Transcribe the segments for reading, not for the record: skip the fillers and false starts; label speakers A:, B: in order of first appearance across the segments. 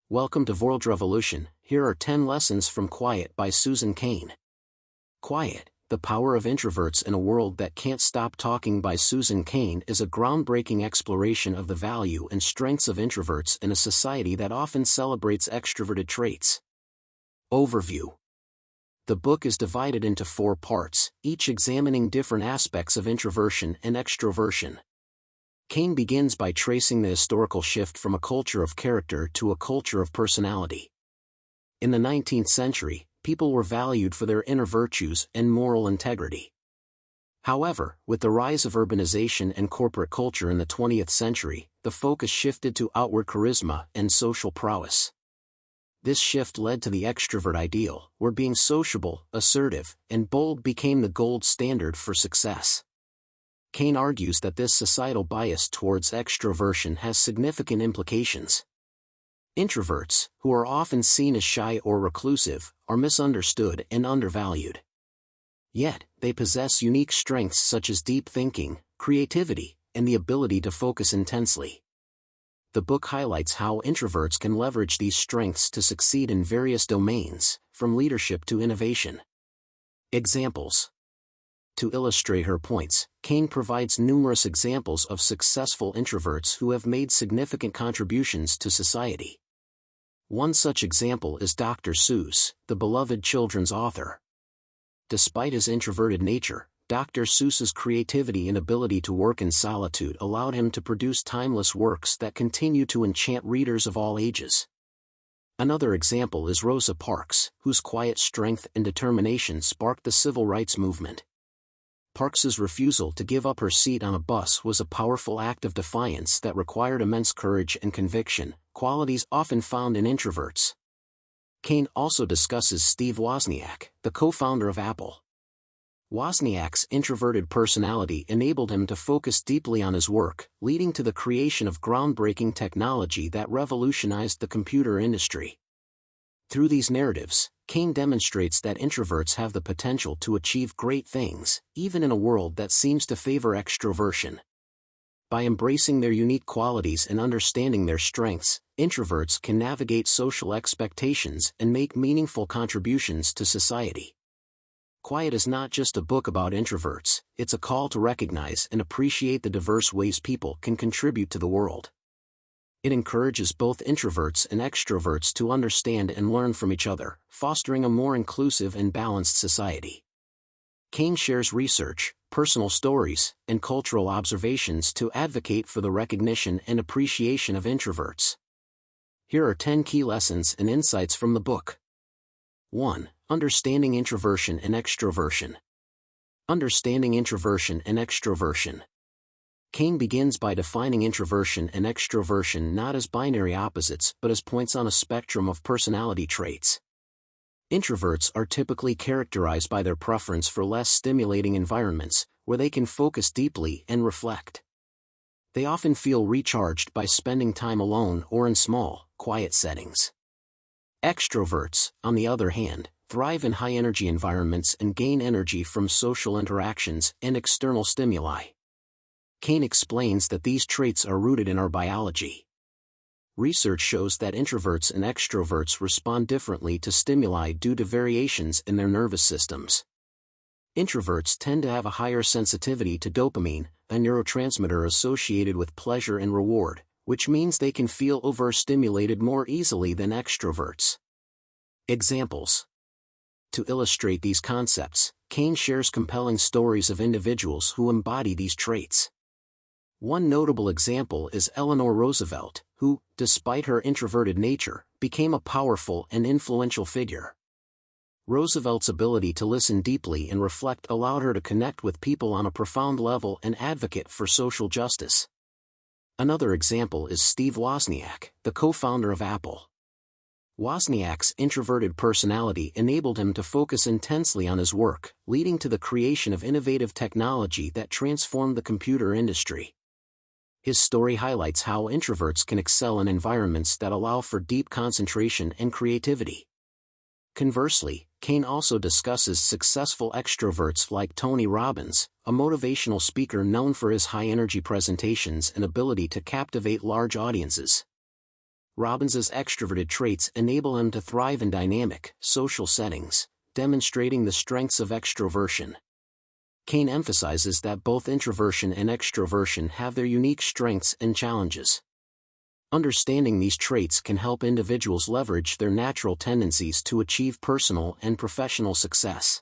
A: Welcome to World Revolution. Here are 10 lessons from Quiet by Susan Cain. Quiet, The Power of Introverts in a World That Can't Stop Talking by Susan Cain is a groundbreaking exploration of the value and strengths of introverts in a society that often celebrates extroverted traits. Overview. The book is divided into 4 parts, each examining different aspects of introversion and extroversion. Cain begins by tracing the historical shift from a culture of character to a culture of personality. In the 19th century, people were valued for their inner virtues and moral integrity. However, with the rise of urbanization and corporate culture in the 20th century, the focus shifted to outward charisma and social prowess. This shift led to the extrovert ideal, where being sociable, assertive, and bold became the gold standard for success. Cain argues that this societal bias towards extroversion has significant implications. Introverts, who are often seen as shy or reclusive, are misunderstood and undervalued. Yet, they possess unique strengths such as deep thinking, creativity, and the ability to focus intensely. The book highlights how introverts can leverage these strengths to succeed in various domains, from leadership to innovation. Examples. To illustrate her points, Cain provides numerous examples of successful introverts who have made significant contributions to society. One such example is Dr. Seuss, the beloved children's author. Despite his introverted nature, Dr. Seuss's creativity and ability to work in solitude allowed him to produce timeless works that continue to enchant readers of all ages. Another example is Rosa Parks, whose quiet strength and determination sparked the civil rights movement. Parks's refusal to give up her seat on a bus was a powerful act of defiance that required immense courage and conviction, qualities often found in introverts. Cain also discusses Steve Wozniak, the co-founder of Apple. Wozniak's introverted personality enabled him to focus deeply on his work, leading to the creation of groundbreaking technology that revolutionized the computer industry. Through these narratives, Cain demonstrates that introverts have the potential to achieve great things, even in a world that seems to favor extroversion. By embracing their unique qualities and understanding their strengths, introverts can navigate social expectations and make meaningful contributions to society. Quiet is not just a book about introverts, it's a call to recognize and appreciate the diverse ways people can contribute to the world. It encourages both introverts and extroverts to understand and learn from each other, fostering a more inclusive and balanced society. Cain shares research, personal stories, and cultural observations to advocate for the recognition and appreciation of introverts. Here are 10 key lessons and insights from the book. 1. Understanding introversion and extroversion. Understanding introversion and extroversion. Cain begins by defining introversion and extroversion not as binary opposites but as points on a spectrum of personality traits. Introverts are typically characterized by their preference for less stimulating environments, where they can focus deeply and reflect. They often feel recharged by spending time alone or in small, quiet settings. Extroverts, on the other hand, thrive in high-energy environments and gain energy from social interactions and external stimuli. Cain explains that these traits are rooted in our biology. Research shows that introverts and extroverts respond differently to stimuli due to variations in their nervous systems. Introverts tend to have a higher sensitivity to dopamine, a neurotransmitter associated with pleasure and reward, which means they can feel overstimulated more easily than extroverts. Examples. To illustrate these concepts, Cain shares compelling stories of individuals who embody these traits. One notable example is Eleanor Roosevelt, who, despite her introverted nature, became a powerful and influential figure. Roosevelt's ability to listen deeply and reflect allowed her to connect with people on a profound level and advocate for social justice. Another example is Steve Wozniak, the co-founder of Apple. Wozniak's introverted personality enabled him to focus intensely on his work, leading to the creation of innovative technology that transformed the computer industry. His story highlights how introverts can excel in environments that allow for deep concentration and creativity. Conversely, Cain also discusses successful extroverts like Tony Robbins, a motivational speaker known for his high-energy presentations and ability to captivate large audiences. Robbins's extroverted traits enable him to thrive in dynamic, social settings, demonstrating the strengths of extroversion. Cain emphasizes that both introversion and extroversion have their unique strengths and challenges. Understanding these traits can help individuals leverage their natural tendencies to achieve personal and professional success.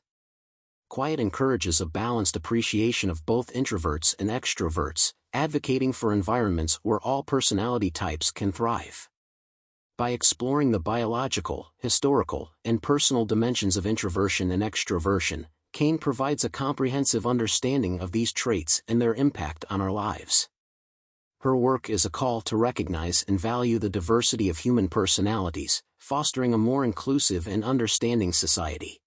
A: Quiet encourages a balanced appreciation of both introverts and extroverts, advocating for environments where all personality types can thrive. By exploring the biological, historical, and personal dimensions of introversion and extroversion, Cain provides a comprehensive understanding of these traits and their impact on our lives. Her work is a call to recognize and value the diversity of human personalities, fostering a more inclusive and understanding society.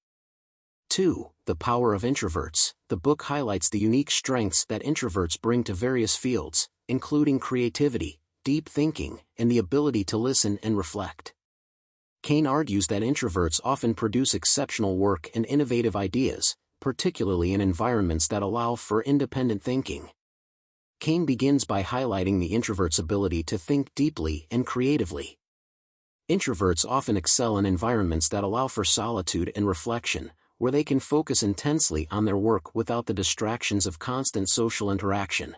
A: 2. The Power of Introverts. The book highlights the unique strengths that introverts bring to various fields, including creativity, deep thinking, and the ability to listen and reflect. Cain argues that introverts often produce exceptional work and innovative ideas, particularly in environments that allow for independent thinking. Cain begins by highlighting the introvert's ability to think deeply and creatively. Introverts often excel in environments that allow for solitude and reflection, where they can focus intensely on their work without the distractions of constant social interaction.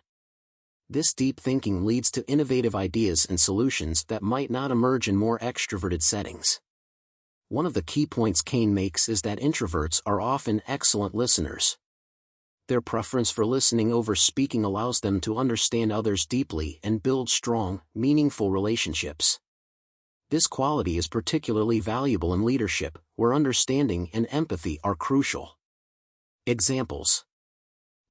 A: This deep thinking leads to innovative ideas and solutions that might not emerge in more extroverted settings. One of the key points Cain makes is that introverts are often excellent listeners. Their preference for listening over speaking allows them to understand others deeply and build strong, meaningful relationships. This quality is particularly valuable in leadership, where understanding and empathy are crucial. Examples.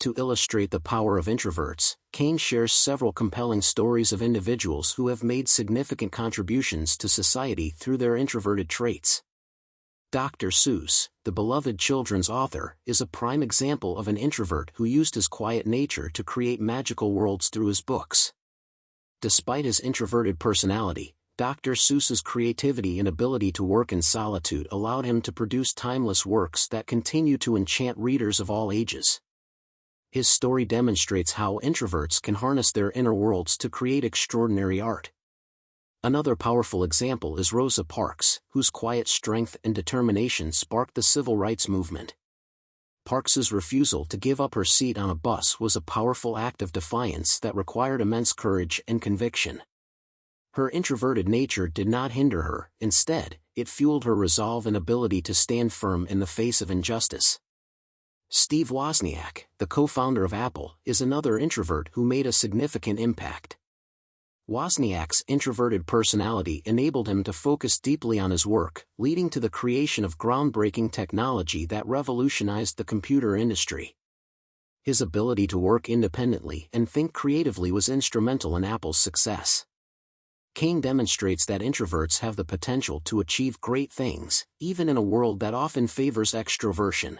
A: To illustrate the power of introverts, Cain shares several compelling stories of individuals who have made significant contributions to society through their introverted traits. Dr. Seuss, the beloved children's author, is a prime example of an introvert who used his quiet nature to create magical worlds through his books. Despite his introverted personality, Dr. Seuss's creativity and ability to work in solitude allowed him to produce timeless works that continue to enchant readers of all ages. His story demonstrates how introverts can harness their inner worlds to create extraordinary art. Another powerful example is Rosa Parks, whose quiet strength and determination sparked the civil rights movement. Parks's refusal to give up her seat on a bus was a powerful act of defiance that required immense courage and conviction. Her introverted nature did not hinder her; instead, it fueled her resolve and ability to stand firm in the face of injustice. Steve Wozniak, the co-founder of Apple, is another introvert who made a significant impact. Wozniak's introverted personality enabled him to focus deeply on his work, leading to the creation of groundbreaking technology that revolutionized the computer industry. His ability to work independently and think creatively was instrumental in Apple's success. Cain demonstrates that introverts have the potential to achieve great things, even in a world that often favors extroversion.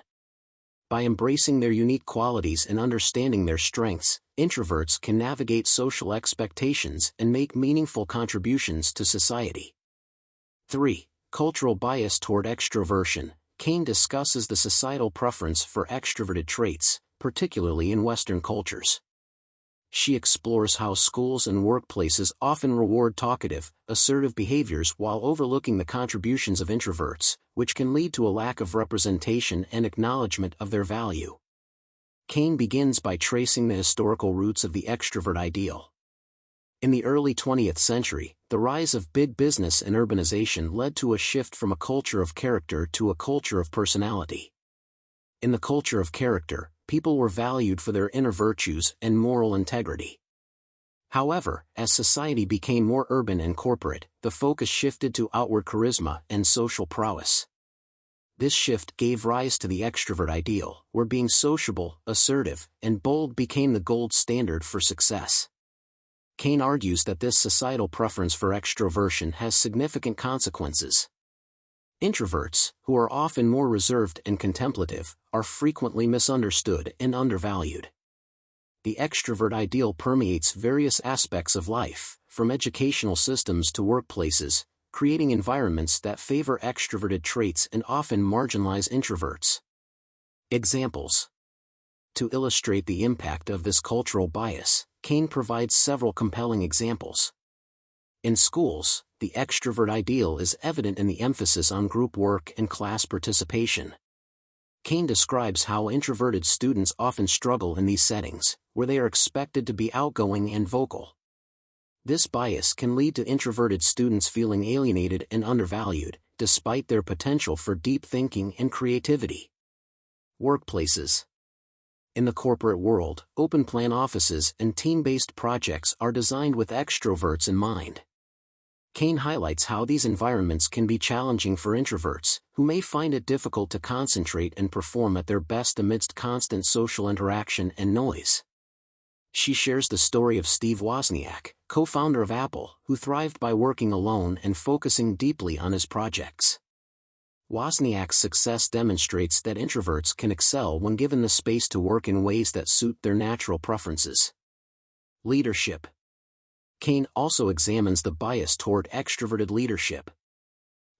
A: By embracing their unique qualities and understanding their strengths, introverts can navigate social expectations and make meaningful contributions to society. 3. Cultural bias toward extroversion. Cain discusses the societal preference for extroverted traits, particularly in Western cultures. She explores how schools and workplaces often reward talkative, assertive behaviors while overlooking the contributions of introverts, which can lead to a lack of representation and acknowledgement of their value. Cain begins by tracing the historical roots of the extrovert ideal. In the early 20th century, the rise of big business and urbanization led to a shift from a culture of character to a culture of personality. In the culture of character, people were valued for their inner virtues and moral integrity. However, as society became more urban and corporate, the focus shifted to outward charisma and social prowess. This shift gave rise to the extrovert ideal, where being sociable, assertive, and bold became the gold standard for success. Cain argues that this societal preference for extroversion has significant consequences. Introverts, who are often more reserved and contemplative, are frequently misunderstood and undervalued. The extrovert ideal permeates various aspects of life, from educational systems to workplaces, creating environments that favor extroverted traits and often marginalize introverts. Examples. To illustrate the impact of this cultural bias, Cain provides several compelling examples. In schools, the extrovert ideal is evident in the emphasis on group work and class participation. Cain describes how introverted students often struggle in these settings, where they are expected to be outgoing and vocal. This bias can lead to introverted students feeling alienated and undervalued, despite their potential for deep thinking and creativity. Workplaces. In the corporate world, open-plan offices and team-based projects are designed with extroverts in mind. Cain highlights how these environments can be challenging for introverts, who may find it difficult to concentrate and perform at their best amidst constant social interaction and noise. She shares the story of Steve Wozniak, co-founder of Apple, who thrived by working alone and focusing deeply on his projects. Wozniak's success demonstrates that introverts can excel when given the space to work in ways that suit their natural preferences. Leadership. Cain also examines the bias toward extroverted leadership.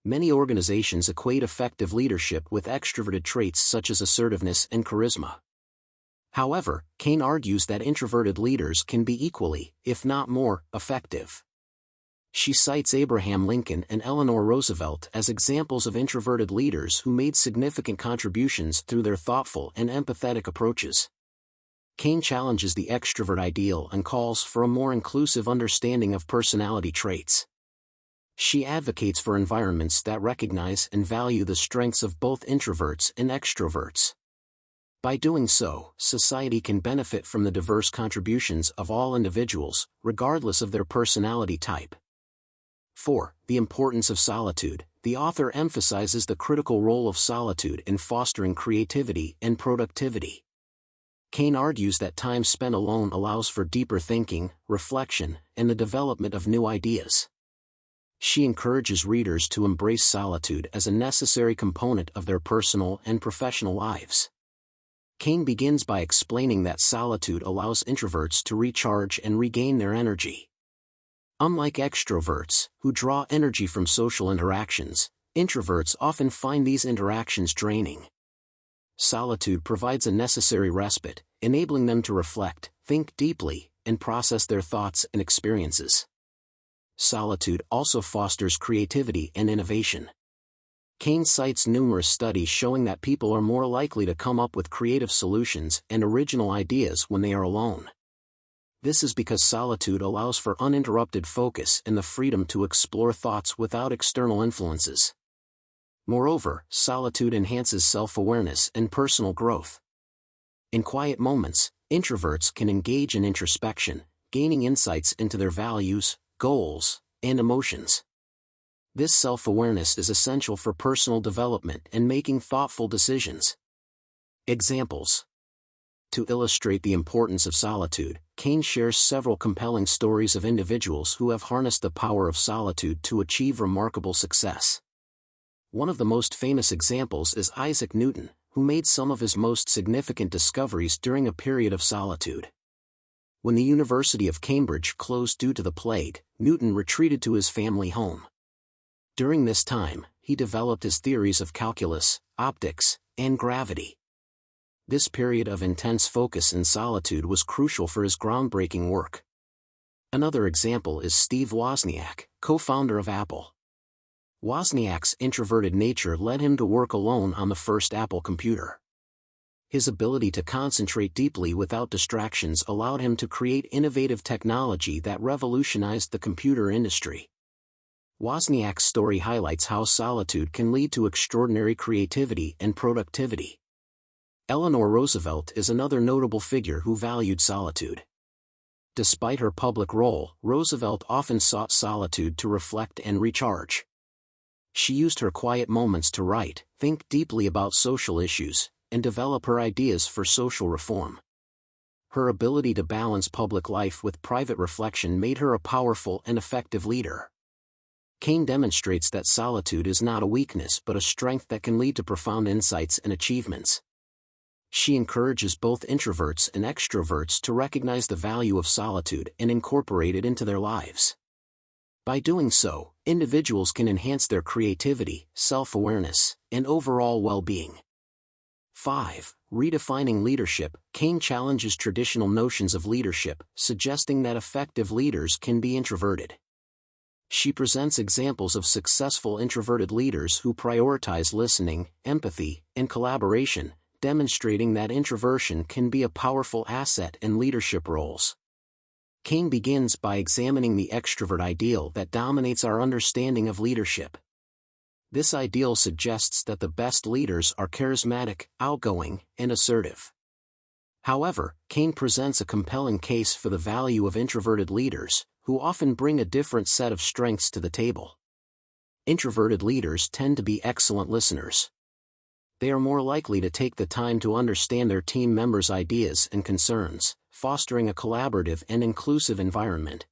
A: Many organizations equate effective leadership with extroverted traits such as assertiveness and charisma. However, Cain argues that introverted leaders can be equally, if not more, effective. She cites Abraham Lincoln and Eleanor Roosevelt as examples of introverted leaders who made significant contributions through their thoughtful and empathetic approaches. Cain challenges the extrovert ideal and calls for a more inclusive understanding of personality traits. She advocates for environments that recognize and value the strengths of both introverts and extroverts. By doing so, society can benefit from the diverse contributions of all individuals, regardless of their personality type. 4. The importance of solitude. The author emphasizes the critical role of solitude in fostering creativity and productivity. Cain argues that time spent alone allows for deeper thinking, reflection, and the development of new ideas. She encourages readers to embrace solitude as a necessary component of their personal and professional lives. Cain begins by explaining that solitude allows introverts to recharge and regain their energy. Unlike extroverts, who draw energy from social interactions, introverts often find these interactions draining. Solitude provides a necessary respite, enabling them to reflect, think deeply, and process their thoughts and experiences. Solitude also fosters creativity and innovation. Cain cites numerous studies showing that people are more likely to come up with creative solutions and original ideas when they are alone. This is because solitude allows for uninterrupted focus and the freedom to explore thoughts without external influences. Moreover, solitude enhances self-awareness and personal growth. In quiet moments, introverts can engage in introspection, gaining insights into their values, goals, and emotions. This self-awareness is essential for personal development and making thoughtful decisions. Examples. To illustrate the importance of solitude, Cain shares several compelling stories of individuals who have harnessed the power of solitude to achieve remarkable success. One of the most famous examples is Isaac Newton, who made some of his most significant discoveries during a period of solitude. When the University of Cambridge closed due to the plague, Newton retreated to his family home. During this time, he developed his theories of calculus, optics, and gravity. This period of intense focus and solitude was crucial for his groundbreaking work. Another example is Steve Wozniak, co-founder of Apple. Wozniak's introverted nature led him to work alone on the first Apple computer. His ability to concentrate deeply without distractions allowed him to create innovative technology that revolutionized the computer industry. Wozniak's story highlights how solitude can lead to extraordinary creativity and productivity. Eleanor Roosevelt is another notable figure who valued solitude. Despite her public role, Roosevelt often sought solitude to reflect and recharge. She used her quiet moments to write, think deeply about social issues, and develop her ideas for social reform. Her ability to balance public life with private reflection made her a powerful and effective leader. Cain demonstrates that solitude is not a weakness but a strength that can lead to profound insights and achievements. She encourages both introverts and extroverts to recognize the value of solitude and incorporate it into their lives. By doing so, individuals can enhance their creativity, self-awareness, and overall well-being. 5. Redefining leadership. Cain challenges traditional notions of leadership, suggesting that effective leaders can be introverted. She presents examples of successful introverted leaders who prioritize listening, empathy, and collaboration, demonstrating that introversion can be a powerful asset in leadership roles. Cain begins by examining the extrovert ideal that dominates our understanding of leadership. This ideal suggests that the best leaders are charismatic, outgoing, and assertive. However, Cain presents a compelling case for the value of introverted leaders, who often bring a different set of strengths to the table. Introverted leaders tend to be excellent listeners. They are more likely to take the time to understand their team members' ideas and concerns, fostering a collaborative and inclusive environment.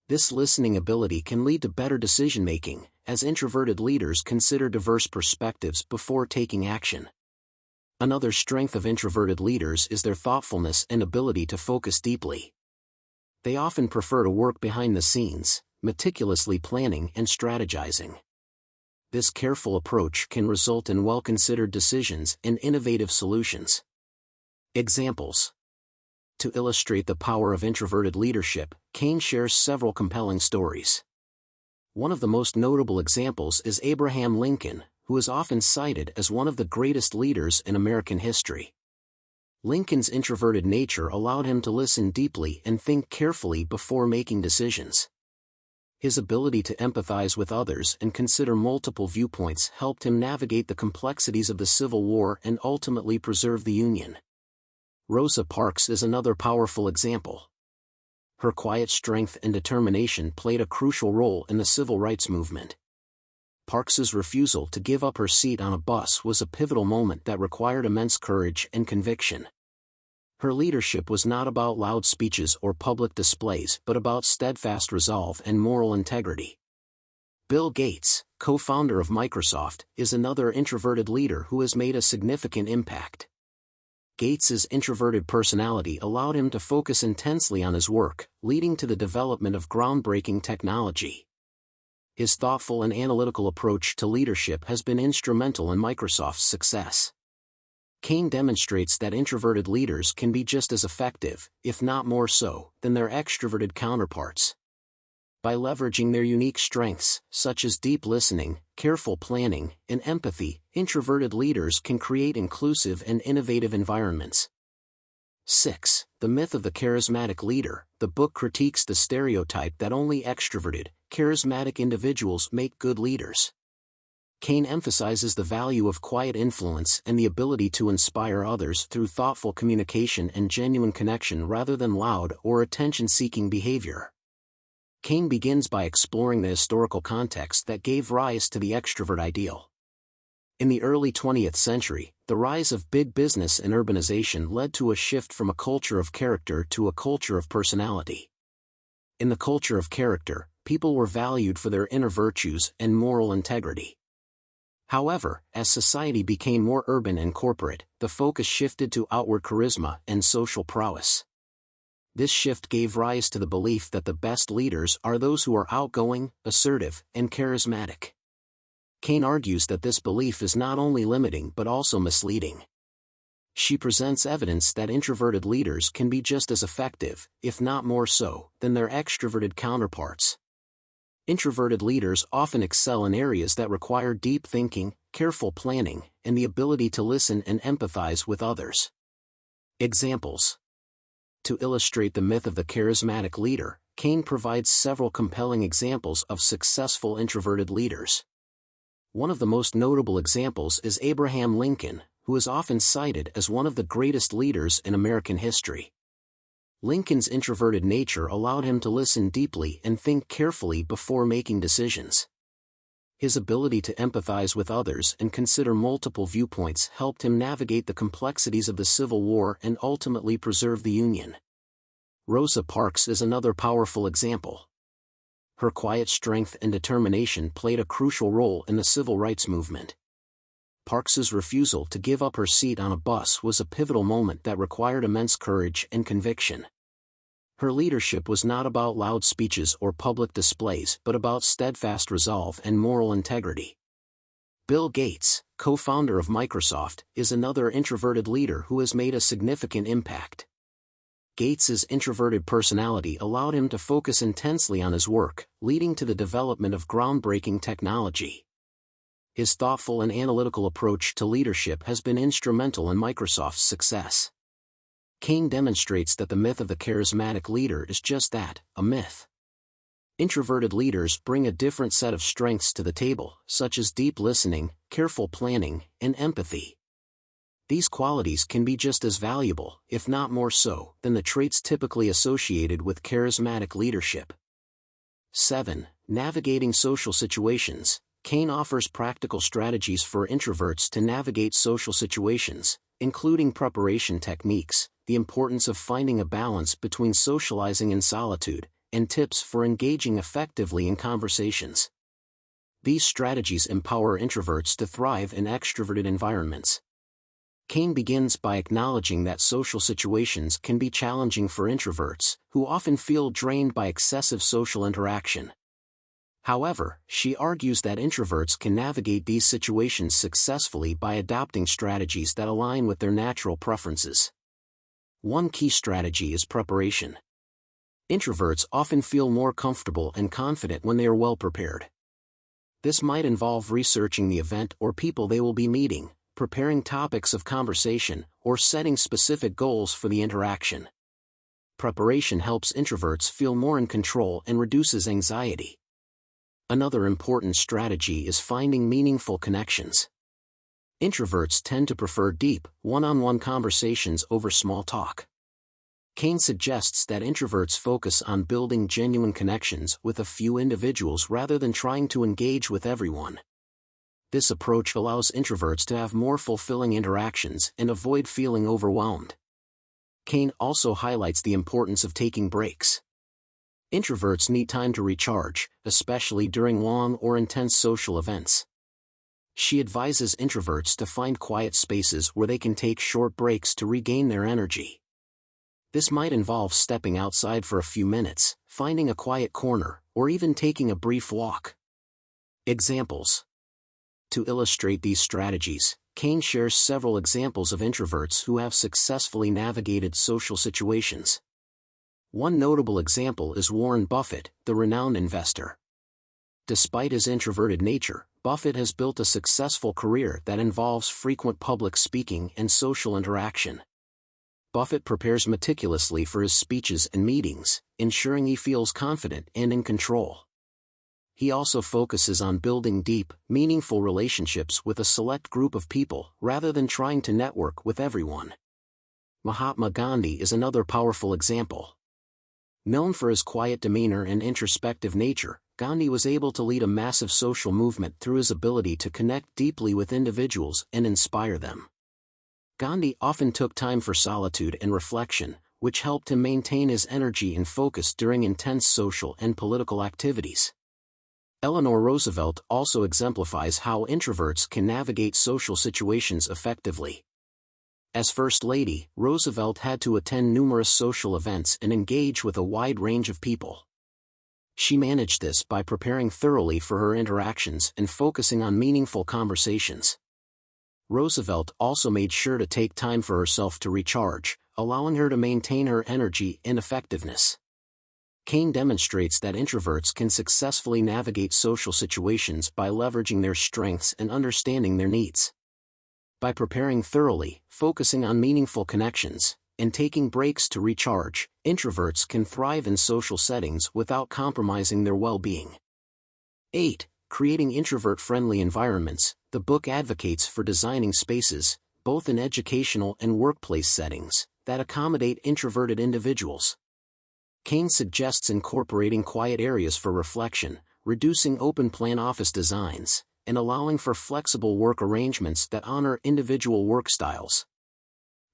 A: This listening ability can lead to better decision-making, as introverted leaders consider diverse perspectives before taking action. Another strength of introverted leaders is their thoughtfulness and ability to focus deeply. They often prefer to work behind the scenes, meticulously planning and strategizing. This careful approach can result in well-considered decisions and innovative solutions. Examples. To illustrate the power of introverted leadership, Cain shares several compelling stories. One of the most notable examples is Abraham Lincoln, who is often cited as one of the greatest leaders in American history. Lincoln's introverted nature allowed him to listen deeply and think carefully before making decisions. His ability to empathize with others and consider multiple viewpoints helped him navigate the complexities of the Civil War and ultimately preserve the Union. Rosa Parks is another powerful example. Her quiet strength and determination played a crucial role in the civil rights movement. Parks's refusal to give up her seat on a bus was a pivotal moment that required immense courage and conviction. Her leadership was not about loud speeches or public displays but about steadfast resolve and moral integrity. Bill Gates, co-founder of Microsoft, is another introverted leader who has made a significant impact. Gates's introverted personality allowed him to focus intensely on his work, leading to the development of groundbreaking technology. His thoughtful and analytical approach to leadership has been instrumental in Microsoft's success. Cain demonstrates that introverted leaders can be just as effective, if not more so, than their extroverted counterparts. By leveraging their unique strengths, such as deep listening, careful planning, and empathy, introverted leaders can create inclusive and innovative environments. 6. The Myth of the Charismatic Leader. The book critiques the stereotype that only extroverted, charismatic individuals make good leaders. Cain emphasizes the value of quiet influence and the ability to inspire others through thoughtful communication and genuine connection rather than loud or attention-seeking behavior. Cain begins by exploring the historical context that gave rise to the extrovert ideal. In the early 20th century, the rise of big business and urbanization led to a shift from a culture of character to a culture of personality. In the culture of character, people were valued for their inner virtues and moral integrity. However, as society became more urban and corporate, the focus shifted to outward charisma and social prowess. This shift gave rise to the belief that the best leaders are those who are outgoing, assertive, and charismatic. Cain argues that this belief is not only limiting but also misleading. She presents evidence that introverted leaders can be just as effective, if not more so, than their extroverted counterparts. Introverted leaders often excel in areas that require deep thinking, careful planning, and the ability to listen and empathize with others. Examples. To illustrate the myth of the charismatic leader, Cain provides several compelling examples of successful introverted leaders. One of the most notable examples is Abraham Lincoln, who is often cited as one of the greatest leaders in American history. Lincoln's introverted nature allowed him to listen deeply and think carefully before making decisions. His ability to empathize with others and consider multiple viewpoints helped him navigate the complexities of the Civil War and ultimately preserve the Union. Rosa Parks is another powerful example. Her quiet strength and determination played a crucial role in the civil rights movement. Parks's refusal to give up her seat on a bus was a pivotal moment that required immense courage and conviction. Her leadership was not about loud speeches or public displays but about steadfast resolve and moral integrity. Bill Gates, co-founder of Microsoft, is another introverted leader who has made a significant impact. Gates's introverted personality allowed him to focus intensely on his work, leading to the development of groundbreaking technology. His thoughtful and analytical approach to leadership has been instrumental in Microsoft's success. Cain demonstrates that the myth of the charismatic leader is just that, a myth. Introverted leaders bring a different set of strengths to the table, such as deep listening, careful planning, and empathy. These qualities can be just as valuable, if not more so, than the traits typically associated with charismatic leadership. 7. Navigating social situations. Cain offers practical strategies for introverts to navigate social situations, including preparation techniques, the importance of finding a balance between socializing and solitude, and tips for engaging effectively in conversations. These strategies empower introverts to thrive in extroverted environments. Cain begins by acknowledging that social situations can be challenging for introverts, who often feel drained by excessive social interaction. However, she argues that introverts can navigate these situations successfully by adopting strategies that align with their natural preferences. One key strategy is preparation. Introverts often feel more comfortable and confident when they are well prepared. This might involve researching the event or people they will be meeting, preparing topics of conversation, or setting specific goals for the interaction. Preparation helps introverts feel more in control and reduces anxiety. Another important strategy is finding meaningful connections. Introverts tend to prefer deep, one-on-one conversations over small talk. Cain suggests that introverts focus on building genuine connections with a few individuals rather than trying to engage with everyone. This approach allows introverts to have more fulfilling interactions and avoid feeling overwhelmed. Cain also highlights the importance of taking breaks. Introverts need time to recharge, especially during long or intense social events. She advises introverts to find quiet spaces where they can take short breaks to regain their energy. This might involve stepping outside for a few minutes, finding a quiet corner, or even taking a brief walk. Examples. To illustrate these strategies, Cain shares several examples of introverts who have successfully navigated social situations. One notable example is Warren Buffett, the renowned investor. Despite his introverted nature, Buffett has built a successful career that involves frequent public speaking and social interaction. Buffett prepares meticulously for his speeches and meetings, ensuring he feels confident and in control. He also focuses on building deep, meaningful relationships with a select group of people rather than trying to network with everyone. Mahatma Gandhi is another powerful example. Known for his quiet demeanor and introspective nature, Gandhi was able to lead a massive social movement through his ability to connect deeply with individuals and inspire them. Gandhi often took time for solitude and reflection, which helped him maintain his energy and focus during intense social and political activities. Eleanor Roosevelt also exemplifies how introverts can navigate social situations effectively. As First Lady, Roosevelt had to attend numerous social events and engage with a wide range of people. She managed this by preparing thoroughly for her interactions and focusing on meaningful conversations. Roosevelt also made sure to take time for herself to recharge, allowing her to maintain her energy and effectiveness. Cain demonstrates that introverts can successfully navigate social situations by leveraging their strengths and understanding their needs. By preparing thoroughly, focusing on meaningful connections, and taking breaks to recharge, introverts can thrive in social settings without compromising their well-being. 8. Creating introvert-friendly environments. The book advocates for designing spaces, both in educational and workplace settings, that accommodate introverted individuals. Cain suggests incorporating quiet areas for reflection, reducing open-plan office designs, and allowing for flexible work arrangements that honor individual work styles.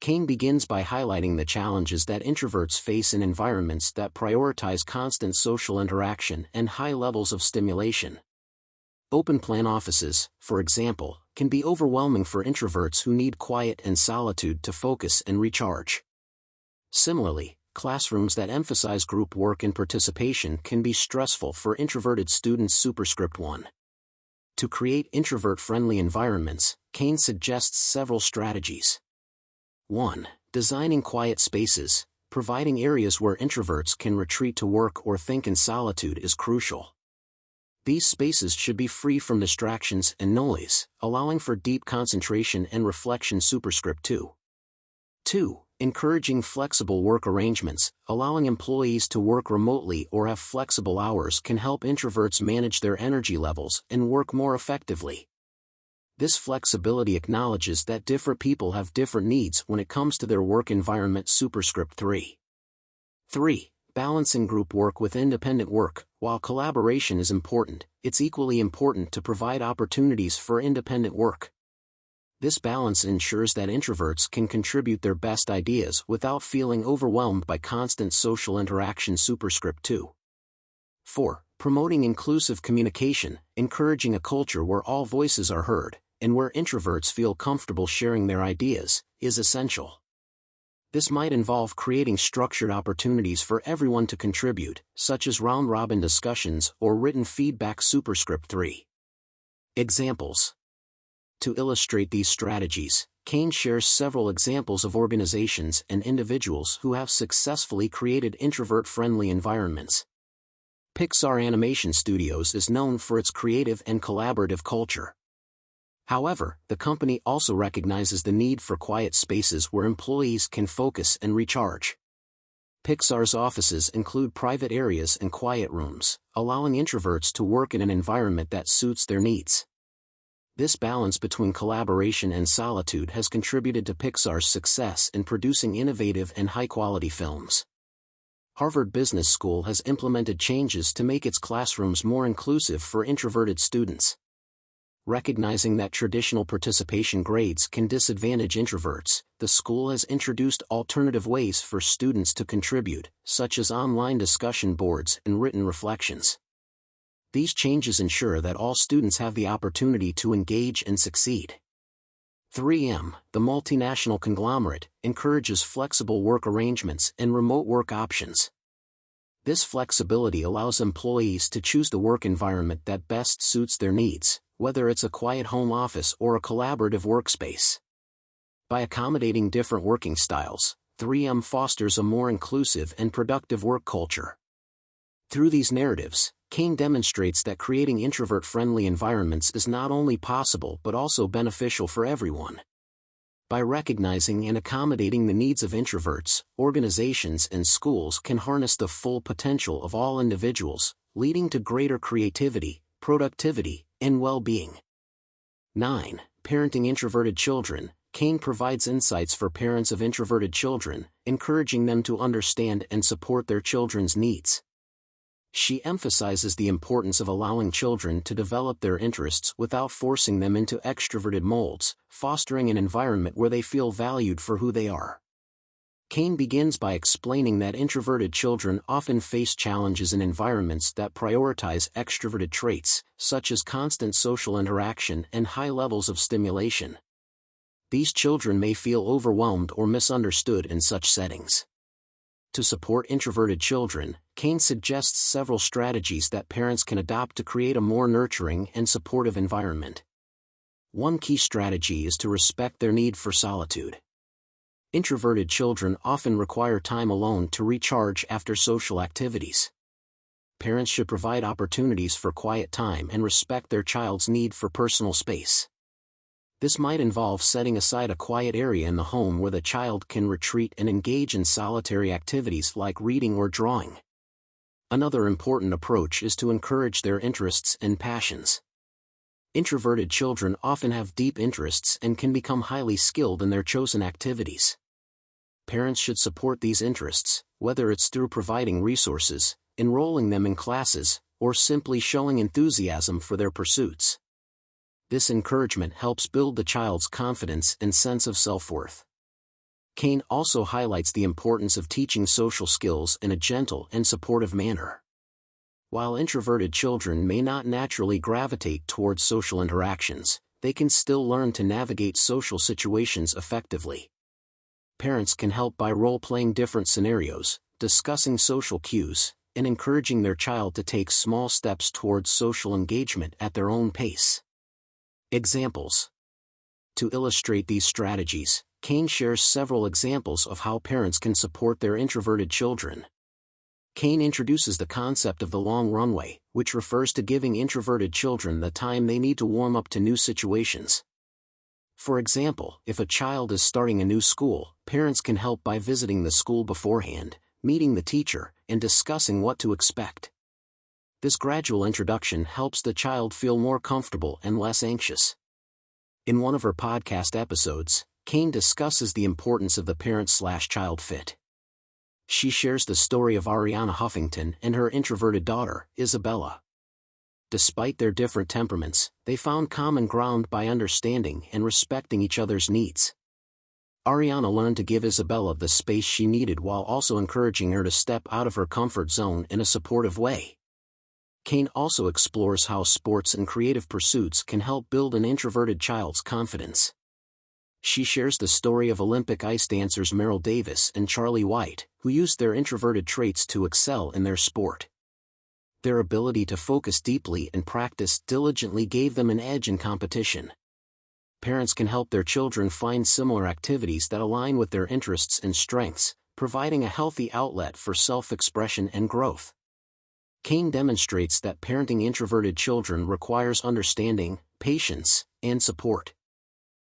A: Cain begins by highlighting the challenges that introverts face in environments that prioritize constant social interaction and high levels of stimulation. Open-plan offices, for example, can be overwhelming for introverts who need quiet and solitude to focus and recharge. Similarly, classrooms that emphasize group work and participation can be stressful for introverted students. Superscript 1. To create introvert-friendly environments, Cain suggests several strategies. 1. Designing quiet spaces. providing areas where introverts can retreat to work or think in solitude is crucial. These spaces should be free from distractions and noise, allowing for deep concentration and reflection. Superscript 2. 2. Encouraging flexible work arrangements. Allowing employees to work remotely or have flexible hours can help introverts manage their energy levels and work more effectively. This flexibility acknowledges that different people have different needs when it comes to their work environment. Superscript 3. 3. Balancing group work with independent work. While collaboration is important, it's equally important to provide opportunities for independent work. This balance ensures that introverts can contribute their best ideas without feeling overwhelmed by constant social interaction. Superscript 2. 4. Promoting inclusive communication. Encouraging a culture where all voices are heard, and where introverts feel comfortable sharing their ideas, is essential. This might involve creating structured opportunities for everyone to contribute, such as round-robin discussions or written feedback. Superscript 3. Examples. To illustrate these strategies, Cain shares several examples of organizations and individuals who have successfully created introvert-friendly environments. Pixar Animation Studios is known for its creative and collaborative culture. However, the company also recognizes the need for quiet spaces where employees can focus and recharge. Pixar's offices include private areas and quiet rooms, allowing introverts to work in an environment that suits their needs. This balance between collaboration and solitude has contributed to Pixar's success in producing innovative and high-quality films. Harvard Business School has implemented changes to make its classrooms more inclusive for introverted students. Recognizing that traditional participation grades can disadvantage introverts, the school has introduced alternative ways for students to contribute, such as online discussion boards and written reflections. These changes ensure that all students have the opportunity to engage and succeed. 3M, the multinational conglomerate, encourages flexible work arrangements and remote work options. This flexibility allows employees to choose the work environment that best suits their needs, whether it's a quiet home office or a collaborative workspace. By accommodating different working styles, 3M fosters a more inclusive and productive work culture. Through these narratives, Cain demonstrates that creating introvert-friendly environments is not only possible but also beneficial for everyone. By recognizing and accommodating the needs of introverts, organizations and schools can harness the full potential of all individuals, leading to greater creativity, productivity, and well-being. 9. Parenting introverted children. Cain provides insights for parents of introverted children, encouraging them to understand and support their children's needs. She emphasizes the importance of allowing children to develop their interests without forcing them into extroverted molds, fostering an environment where they feel valued for who they are. Cain begins by explaining that introverted children often face challenges in environments that prioritize extroverted traits, such as constant social interaction and high levels of stimulation. These children may feel overwhelmed or misunderstood in such settings. To support introverted children, Cain suggests several strategies that parents can adopt to create a more nurturing and supportive environment. One key strategy is to respect their need for solitude. Introverted children often require time alone to recharge after social activities. Parents should provide opportunities for quiet time and respect their child's need for personal space. This might involve setting aside a quiet area in the home where the child can retreat and engage in solitary activities like reading or drawing. Another important approach is to encourage their interests and passions. Introverted children often have deep interests and can become highly skilled in their chosen activities. Parents should support these interests, whether it's through providing resources, enrolling them in classes, or simply showing enthusiasm for their pursuits. This encouragement helps build the child's confidence and sense of self-worth. Cain also highlights the importance of teaching social skills in a gentle and supportive manner. While introverted children may not naturally gravitate towards social interactions, they can still learn to navigate social situations effectively. Parents can help by role-playing different scenarios, discussing social cues, and encouraging their child to take small steps towards social engagement at their own pace. Examples. To illustrate these strategies, Cain shares several examples of how parents can support their introverted children. Cain introduces the concept of the long runway, which refers to giving introverted children the time they need to warm up to new situations. For example, if a child is starting a new school, parents can help by visiting the school beforehand, meeting the teacher, and discussing what to expect. This gradual introduction helps the child feel more comfortable and less anxious. In one of her podcast episodes, Cain discusses the importance of the parent-slash-child fit. She shares the story of Ariana Huffington and her introverted daughter, Isabella. Despite their different temperaments, they found common ground by understanding and respecting each other's needs. Ariana learned to give Isabella the space she needed while also encouraging her to step out of her comfort zone in a supportive way. Cain also explores how sports and creative pursuits can help build an introverted child's confidence. She shares the story of Olympic ice dancers Meryl Davis and Charlie White, who used their introverted traits to excel in their sport. Their ability to focus deeply and practice diligently gave them an edge in competition. Parents can help their children find similar activities that align with their interests and strengths, providing a healthy outlet for self-expression and growth. Cain demonstrates that parenting introverted children requires understanding, patience, and support.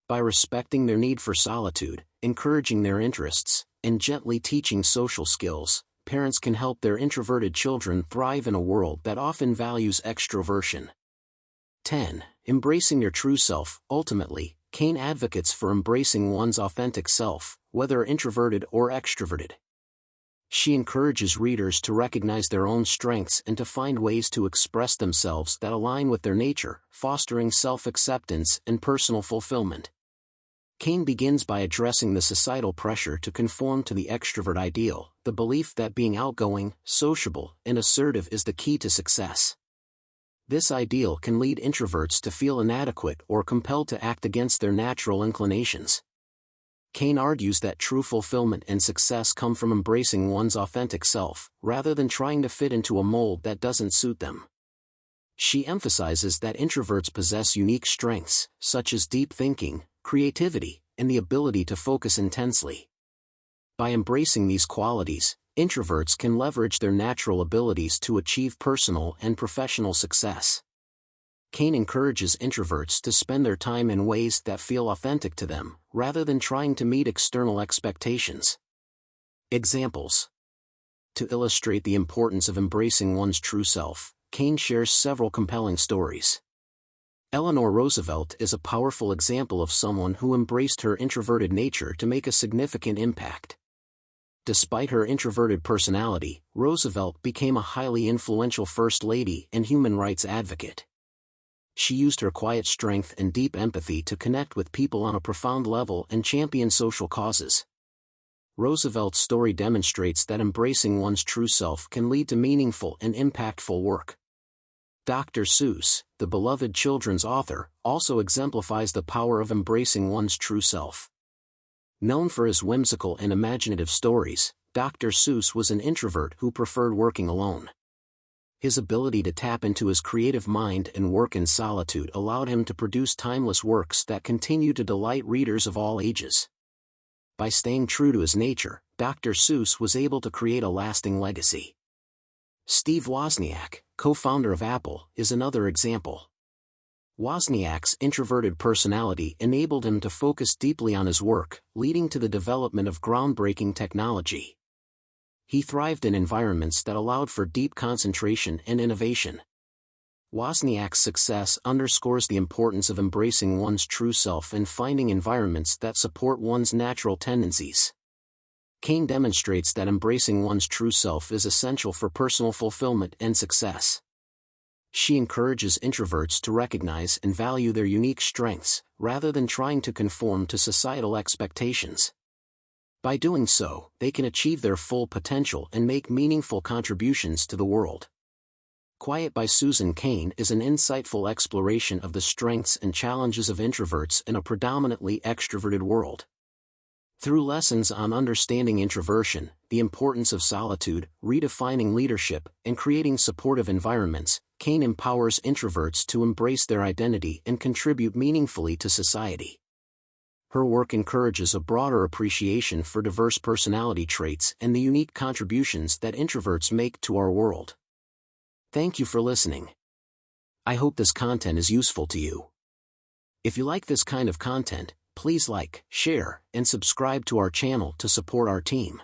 A: By respecting their need for solitude, encouraging their interests, and gently teaching social skills, parents can help their introverted children thrive in a world that often values extroversion. 10. Embracing your true self. Ultimately, Cain advocates for embracing one's authentic self, whether introverted or extroverted. She encourages readers to recognize their own strengths and to find ways to express themselves that align with their nature, fostering self-acceptance and personal fulfillment. Cain begins by addressing the societal pressure to conform to the extrovert ideal, the belief that being outgoing, sociable, and assertive is the key to success. This ideal can lead introverts to feel inadequate or compelled to act against their natural inclinations. Cain argues that true fulfillment and success come from embracing one's authentic self, rather than trying to fit into a mold that doesn't suit them. She emphasizes that introverts possess unique strengths, such as deep thinking, creativity, and the ability to focus intensely. By embracing these qualities, introverts can leverage their natural abilities to achieve personal and professional success. Cain encourages introverts to spend their time in ways that feel authentic to them, rather than trying to meet external expectations. Examples. To illustrate the importance of embracing one's true self, Cain shares several compelling stories. Eleanor Roosevelt is a powerful example of someone who embraced her introverted nature to make a significant impact. Despite her introverted personality, Roosevelt became a highly influential First Lady and human rights advocate. She used her quiet strength and deep empathy to connect with people on a profound level and champion social causes. Roosevelt's story demonstrates that embracing one's true self can lead to meaningful and impactful work. Dr. Seuss, the beloved children's author, also exemplifies the power of embracing one's true self. Known for his whimsical and imaginative stories, Dr. Seuss was an introvert who preferred working alone. His ability to tap into his creative mind and work in solitude allowed him to produce timeless works that continue to delight readers of all ages. By staying true to his nature, Dr. Seuss was able to create a lasting legacy. Steve Wozniak, co-founder of Apple, is another example. Wozniak's introverted personality enabled him to focus deeply on his work, leading to the development of groundbreaking technology. He thrived in environments that allowed for deep concentration and innovation. Wozniak's success underscores the importance of embracing one's true self and finding environments that support one's natural tendencies. Cain demonstrates that embracing one's true self is essential for personal fulfillment and success. She encourages introverts to recognize and value their unique strengths, rather than trying to conform to societal expectations. By doing so, they can achieve their full potential and make meaningful contributions to the world. Quiet by Susan Cain is an insightful exploration of the strengths and challenges of introverts in a predominantly extroverted world. Through lessons on understanding introversion, the importance of solitude, redefining leadership, and creating supportive environments, Cain empowers introverts to embrace their identity and contribute meaningfully to society. Her work encourages a broader appreciation for diverse personality traits and the unique contributions that introverts make to our world. Thank you for listening. I hope this content is useful to you. If you like this kind of content, please like, share, and subscribe to our channel to support our team.